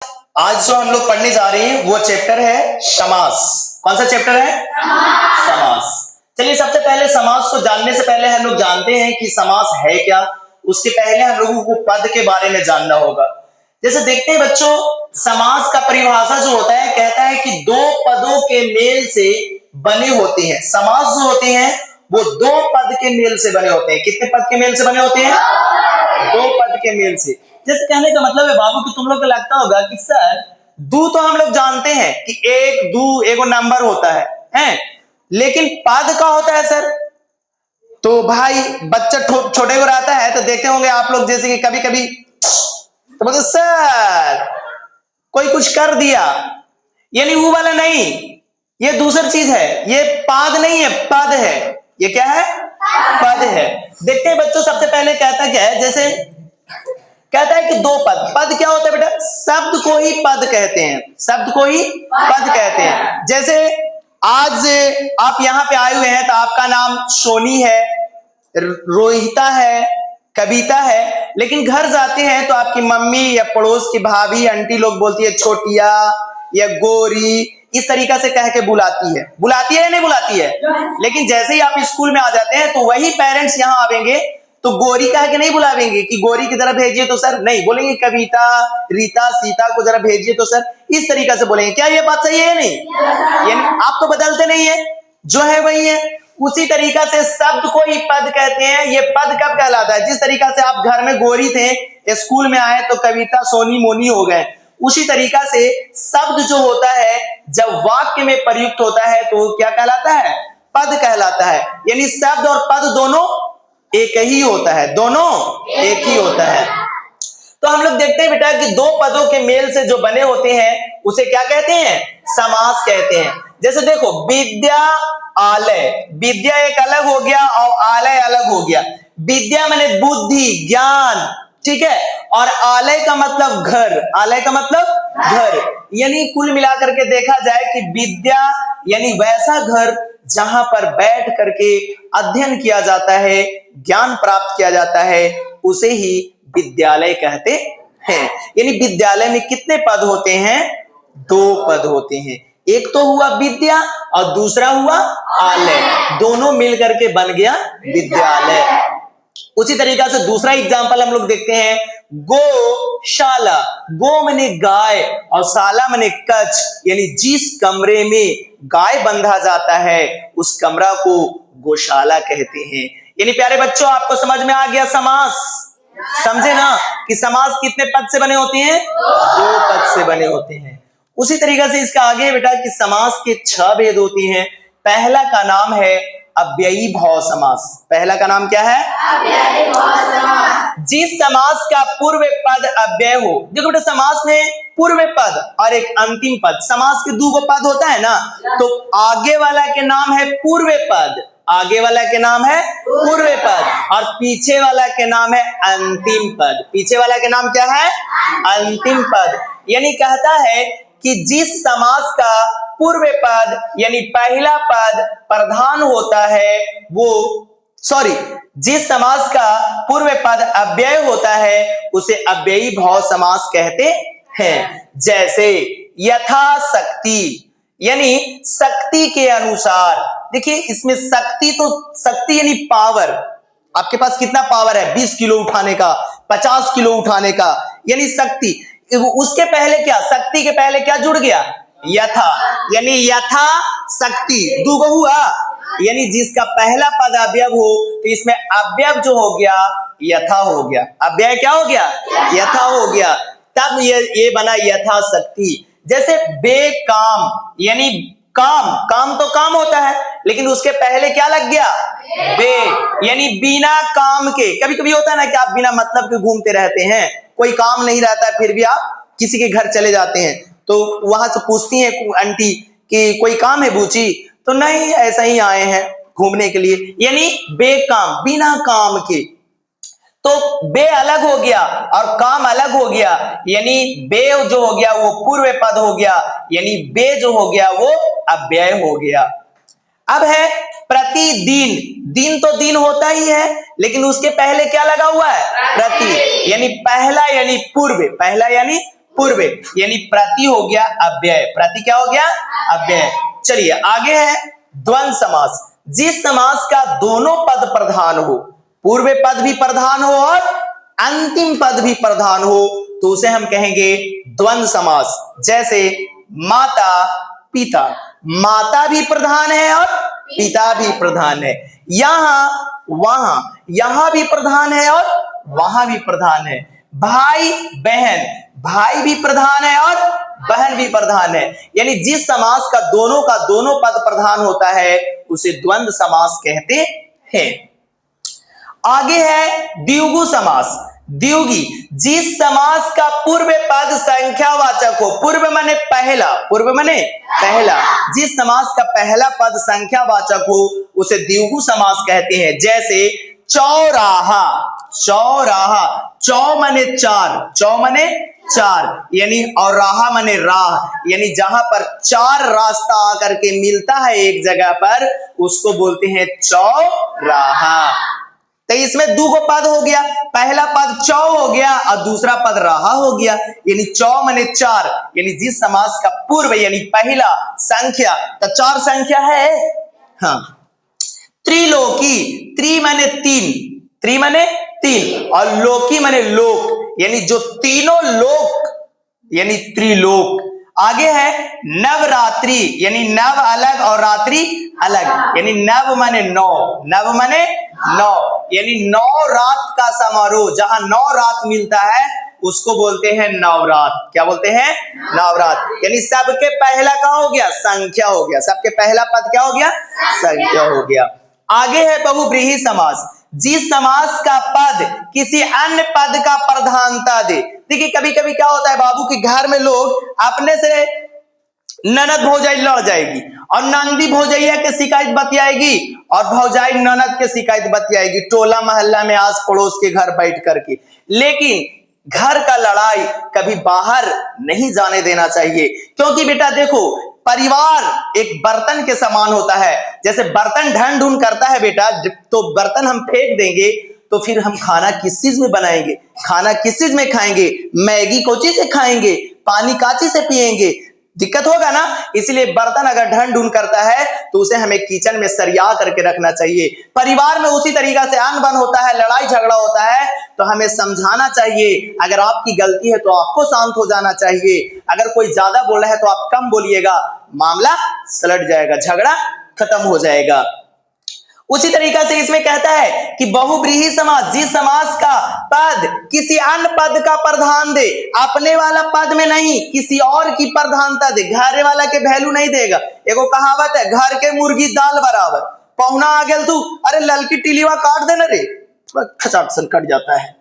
आज जो हम लोग पढ़ने जा रहे हैं वो चैप्टर है समास। कौन सा चैप्टर है? समास। चलिए, सबसे पहले समास को जानने से पहले हम लोग जानते हैं कि समास है क्या। उसके पहले हम लोगों को पद के बारे में जानना होगा। जैसे देखते हैं बच्चों, समास का परिभाषा जो होता है कहता है कि दो पदों के मेल से बने होते हैं। समास जो होते हैं वो दो पद के मेल से बने होते हैं। कितने पद के मेल से बने होते हैं? दो पद के मेल से। जैसे कहने का मतलब है बाबू कि तुम लोग को लगता होगा कि सर दू तो हम लोग जानते हैं कि एक दू एगो नंबर होता है, लेकिन पद का होता है सर। तो भाई बच्चा छोटे को रहता है तो देखते होंगे आप लोग, जैसे कि कभी कभी तो बोलते सर कोई कुछ कर दिया, यानी वो वाला नहीं, ये दूसरी चीज है, ये पद नहीं है, पद है। ये क्या है? पद है। देखते हैं बच्चों, सबसे पहले कहता क्या है, जैसे कहता है कि दो पद। पद क्या होता है बेटा? शब्द को ही पद कहते हैं, शब्द को ही पद कहते हैं। जैसे आज आप यहां पे आए हुए हैं तो आपका नाम सोनी है, रोहिता है, कविता है, लेकिन घर जाते हैं तो आपकी मम्मी या पड़ोस की भाभी आंटी लोग बोलती है छोटिया या गोरी, इस तरीका से कह के बुलाती है या नहीं बुलाती है? लेकिन जैसे ही आप स्कूल में आ जाते हैं तो वही पेरेंट्स यहाँ आवेंगे तो गोरी कह के नहीं बुलावेंगे कि गोरी की तरफ भेजिए तो सर, नहीं बोलेंगे कविता, रीता, सीता को जरा भेजिए तो सर, इस तरीका से बोलेंगे। क्या ये बात सही है? नहीं, यानी आप तो बदलते नहीं है, जो है वही है। उसी तरीका से शब्द को ही पद कहते हैं। ये पद कब कहलाता है? जिस तरीका से आप घर में गोरी थे, स्कूल में आए तो कविता, सोनी, मोनी हो गए। उसी तरीका से शब्द जो होता है जब वाक्य में प्रयुक्त होता है तो क्या कहलाता है? पद कहलाता है। यानी शब्द और पद दोनों एक ही होता है, दोनों एक ही होता है। तो हम लोग देखते हैं बेटा कि दो पदों के मेल से जो बने होते हैं उसे क्या कहते हैं? समास कहते हैं। जैसे देखो, विद्या, आलय। विद्या एक अलग हो गया और आलय अलग हो गया। विद्या माने बुद्धि, ज्ञान, ठीक है, और आलय का मतलब घर। आलय का मतलब घर। यानी कुल मिलाकर के देखा जाए कि विद्या यानी वैसा घर जहां पर बैठ करके अध्ययन किया जाता है, ज्ञान प्राप्त किया जाता है, उसे ही विद्यालय कहते हैं। यानी विद्यालय में कितने पद होते हैं? दो पद होते हैं। एक तो हुआ विद्या और दूसरा हुआ आलय, दोनों मिलकर के बन गया विद्यालय। उसी तरीका से दूसरा एग्जांपल हम लोग देखते हैं, गौशाला। गो माने गाय और शाला माने कक्ष, यानी जिस कमरे में गाय बंधा जाता है उस कमरा को गौशाला कहते हैं। यानी प्यारे बच्चों, आपको समझ में आ गया समास? समझे ना कि समास कितने पद से बने होते हैं? दो पद से बने होते हैं। उसी तरीका से इसका आगे बेटा कि समास के 6 भेद होते हैं। पहला का नाम है अव्ययी भाव समास। पहला का नाम क्या है? अव्ययी भाव समास। जिस समास का पूर्व पद अव्यय हो। देखो बेटा, समास में पूर्व पद और एक अंतिम पद, समास के दो पद होता है ना, तो आगे वाला के नाम है पूर्व पद, आगे वाला के नाम है पूर्व पद, और पीछे वाला के नाम है अंतिम पद। पीछे वाला के नाम क्या है? अंतिम पद। यानी कहता है कि जिस समास का पूर्व पद यानी पहला पद प्रधान होता है जिस समास का पूर्व पद अव्यय होता है उसे अव्ययी भाव समास कहते हैं। जैसे यथाशक्ति, यानी शक्ति के अनुसार। देखिए इसमें शक्ति यानी पावर। आपके पास कितना पावर है? 20 किलो उठाने का, 50 किलो उठाने का, यानी शक्ति। उसके पहले क्या? शक्ति के पहले क्या जुड़ गया? यथा, यानी यथा शक्ति। दो हुआ, यानी जिसका पहला पद अव्यय हो तो इसमें अव्यय जो हो गया यथा हो गया। अव्यय क्या हो गया? यथा हो गया। तब ये बना यथा शक्ति। जैसे बेकाम, यानी काम तो काम होता है, लेकिन उसके पहले क्या लग गया? बे, यानी बिना काम के। कभी कभी होता है ना कि आप बिना मतलब के घूमते रहते हैं, कोई काम नहीं रहता फिर भी आप किसी के घर चले जाते हैं, तो वहां से पूछती है आंटी कि कोई काम है बूची? तो नहीं, ऐसा ही आए हैं घूमने के लिए। यानी बेकाम, बिना काम के। तो बे अलग हो गया और काम अलग हो गया, यानी बे जो हो गया वो पूर्व पद हो गया, यानी बे जो हो गया वो अव्यय हो गया। अब है प्रतिदिन। दिन तो दिन होता ही है, लेकिन उसके पहले क्या लगा हुआ है? प्रति, यानी पहला यानी पूर्व। पहला यानी पूर्व, यानी प्रति हो गया अव्यय, प्रति क्या हो गया अव्यय। चलिए आगे है द्वंद्व समास। जिस समास का दोनों पद प्रधान हो, पूर्व पद भी प्रधान हो और अंतिम पद भी प्रधान हो, तो उसे हम कहेंगे द्वंद्व समास। जैसे माता पिता, माता भी प्रधान है और पिता भी प्रधान है, यहां वहां, यहां भी प्रधान है और वहां भी प्रधान है, भाई बहन, भाई भी प्रधान है और बहन भी प्रधान है। यानी जिस समास का दोनों पद प्रधान होता है उसे द्वंद्व समास कहते हैं। आगे है द्विगु समास। द्विगु, जिस समास का पूर्व पद संख्यावाचक हो, पूर्व माने पहला, पूर्व माने पहला, जिस समास का पहला पद संख्यावाचक हो उसे द्विगु समास कहते हैं। जैसे चौराहा, चौराहा, चौ माने चार, चौ माने चार, यानी और राहा माने राह, यानी जहां पर चार रास्ता आकर के मिलता है एक जगह पर उसको बोलते हैं चौराहा। तो इसमें दो गो पद हो गया, पहला पद चौ हो गया और दूसरा पद राहा हो गया, यानी चौ माने चार, यानी जिस समास का पूर्व यानी पहला संख्या, तो चार संख्या है। हाँ, त्रिलोकी, त्रि माने तीन, त्रि माने तीन और लोकी माने लोक, यानी जो तीनों लोक यानी त्रिलोक। आगे है नवरात्रि, यानी नव अलग और रात्रि अलग, यानी नव माने नौ, नव माने नौ, यानी 9 रात का समारोह, जहां 9 रात मिलता है उसको बोलते हैं नवरात। क्या बोलते हैं? नवरात। यानी सबके पहला क्या हो गया? संख्या हो गया, सबके पहला पद क्या हो गया? संख्या हो गया। आगे है बहुव्रीहि समास। जिस समास का पद किसी अन्य पद का प्रधानता दे। देखिए कभी कभी क्या होता है बाबू कि घर में लोग अपने से ननद भौजाई लड़ जाएगी और नंदी भौजैया के शिकायत बतियाएगी और भौजाई ननद के शिकायत बतियाएगी टोला मोहल्ला में आस पड़ोस के घर बैठ करके। लेकिन घर का लड़ाई कभी बाहर नहीं जाने देना चाहिए, क्योंकि बेटा देखो परिवार एक बर्तन के समान होता है। जैसे बर्तन ढन ढूंढ करता है बेटा, तो बर्तन हम फेंक देंगे तो फिर हम खाना किस चीज में बनाएंगे, खाना किस चीज में खाएंगे, मैगी कोची से खाएंगे, पानी काची से पिएंगे, दिक्कत होगा ना। इसलिए बर्तन अगर ढन ढूंढ करता है तो उसे हमें किचन में सरिया करके रखना चाहिए। परिवार में उसी तरीका से अनबन होता है, लड़ाई झगड़ा होता है, तो हमें समझाना चाहिए। अगर आपकी गलती है तो आपको शांत हो जाना चाहिए, अगर कोई ज्यादा बोल रहा है तो आप कम बोलिएगा, मामला सलट जाएगा, झगड़ा खत्म हो जाएगा। उसी तरीका से इसमें कहता है कि बहुव्रीहि समास, जिस समास का पद किसी अन्य पद का प्रधान दे, अपने वाला पद में नहीं किसी और की प्रधानता दे, घर वाला के वैल्यू नहीं देगा। एगो कहावत है, घर के मुर्गी दाल बराबर, पहुना आ गया तू अरे ललकी टिलिवा काट देना रे, खचाट सन कट जाता है।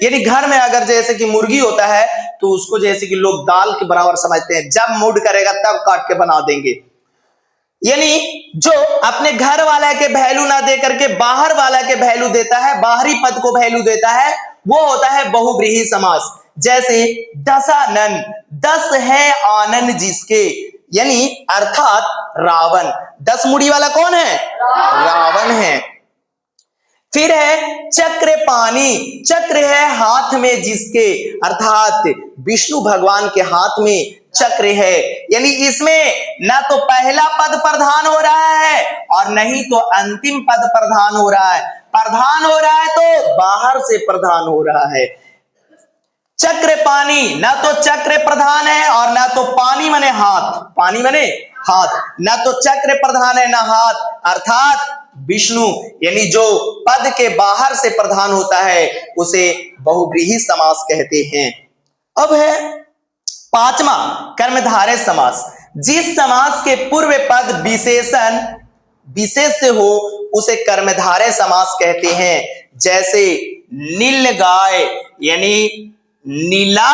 यानी घर में अगर जैसे कि मुर्गी होता है तो उसको जैसे कि लोग दाल के बराबर समझते हैं, जब मूड करेगा तब काट के बना देंगे। यानी जो अपने घर वाला के वैल्यू ना दे करके बाहर वाला के वैल्यू देता है, बाहरी पद को वैल्यू देता है, वो होता है बहुव्रीहि समास। जैसे दशानन, 10 है आनन जिसके, यानी अर्थात रावण, 10 मुड़ी वाला कौन है? रावण है। फिर है चक्रपाणि, चक्र है हाथ में जिसके, अर्थात विष्णु भगवान के हाथ में चक्र है। यानी इसमें ना तो पहला पद प्रधान हो रहा है और नहीं तो अंतिम पद प्रधान हो रहा है। प्रधान हो रहा है तो बाहर से प्रधान हो रहा है। चक्रपाणि, ना तो चक्र प्रधान है और ना तो पानी मने हाथ, पानी मने हाथ, ना तो चक्र प्रधान है ना हाथ, अर्थात विष्णु, यानी जो पद के बाहर से प्रधान होता है उसे बहुव्रीहि समास कहते हैं। अब है पांचवा कर्मधारय समास। जिस समास के पूर्व पद विशेषण विशेष से हो उसे कर्मधारय समास कहते हैं। जैसे नील गाय, यानी नीला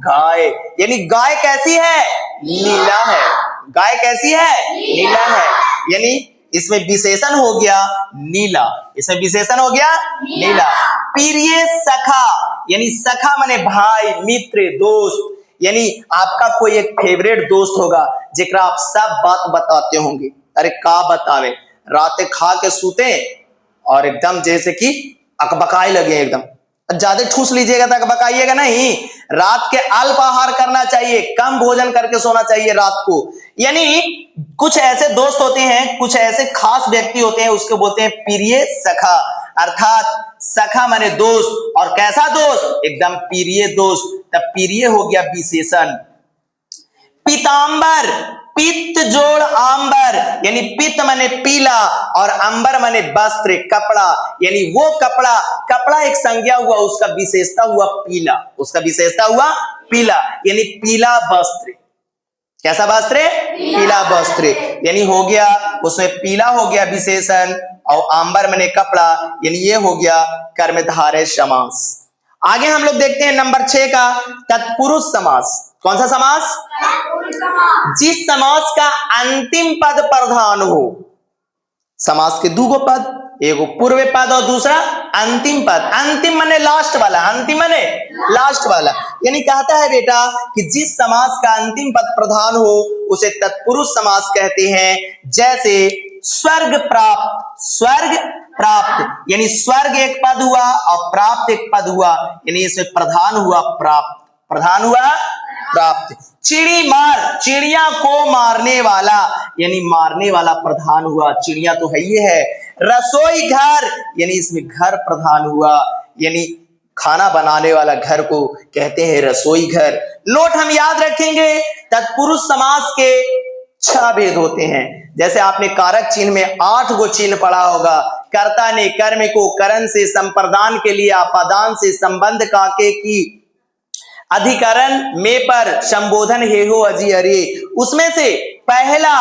गाय, यानी गाय कैसी है? नीला है। गाय कैसी है? नीला है। यानी इसमें विशेषण हो गया नीला, इसमें विशेषण हो गया नीला। प्रिय सखा, यानी सखा माने भाई, मित्र, दोस्त, यानी आपका कोई एक फेवरेट दोस्त होगा जिकरा आप सब बात बताते होंगे। अरे का बतावे, रात खा के सूते और एकदम जैसे कि अकबकाए लगे एकदम, ज्यादा ठूस लीजिएगा तक बकाइएगा नहीं। रात के अल्प आहार करना चाहिए, कम भोजन करके सोना चाहिए रात को। यानी कुछ ऐसे दोस्त होते हैं, कुछ ऐसे खास व्यक्ति होते हैं, उसको बोलते हैं प्रिय सखा, अर्थात सखा माने दोस्त। और कैसा दोस्त? एकदम प्रिय दोस्त। तब प्रिय हो गया विशेषण। पीतांबर, पित्त जोड़ आंबर, यानी पित्त माने पीला और अंबर माने वस्त्र, कपड़ा। यानी वो कपड़ा, कपड़ा एक संज्ञा हुआ, उसका विशेषता हुआ पीला, उसका विशेषता हुआ पीला, यानी पीला वस्त्र। कैसा वस्त्र? पीला वस्त्र। यानी हो गया उसमें पीला हो गया विशेषण, और आंबर माने कपड़ा, यानी ये हो गया कर्मधारय समास। आगे हम लोग देखते हैं नंबर 6 का तत्पुरुष समास। कौन सा समास? जिस समास का अंतिम पद प्रधान हो। समास के दो पद, एगो पूर्व पद और दूसरा अंतिम पद। अंतिम माने लास्ट वाला, अंतिम माने लास्ट वाला। यानी कहता है बेटा कि जिस समास का अंतिम पद प्रधान हो उसे तत्पुरुष समास कहते हैं। जैसे स्वर्ग प्राप्त, स्वर्ग प्राप्त, यानी स्वर्ग एक पद हुआ और प्राप्त एक पद हुआ, यानी इसमें प्रधान हुआ प्राप्त, प्रधान हुआ प्राप्त। चिड़ी मार, चिड़िया को मारने वाला, यानी मारने वाला प्रधान हुआ, चिड़िया तो है ही है। रसोई घर, यानी इसमें घर प्रधान हुआ, यानी खाना बनाने वाला घर को कहते हैं रसोई घर। नोट हम याद रखेंगे, तत्पुरुष समास के 6 भेद होते हैं। जैसे आपने कारक चिन्ह में 8 गो चिन्ह पढ़ा होगा। कर्ता ने कर्म को करण से, संप्रदान के लिए आपादान से, संबंध काके की, अधिकरण में पर, संबोधन हे हो अजी अरे। उसमें से पहला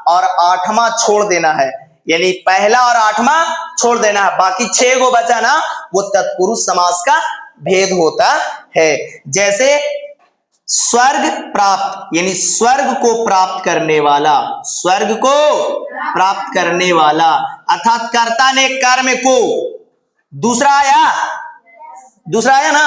और 8वां छोड़ देना है, यानी पहला और 8वां छोड़ देना है, बाकी 6 गो बचा ना, वो तत्पुरुष समास का भेद होता है। जैसे स्वर्ग प्राप्त, यानी स्वर्ग को प्राप्त करने वाला, स्वर्ग को प्राप्त करने वाला, अर्थात कर्ता ने कर्म को, दूसरा आया ना,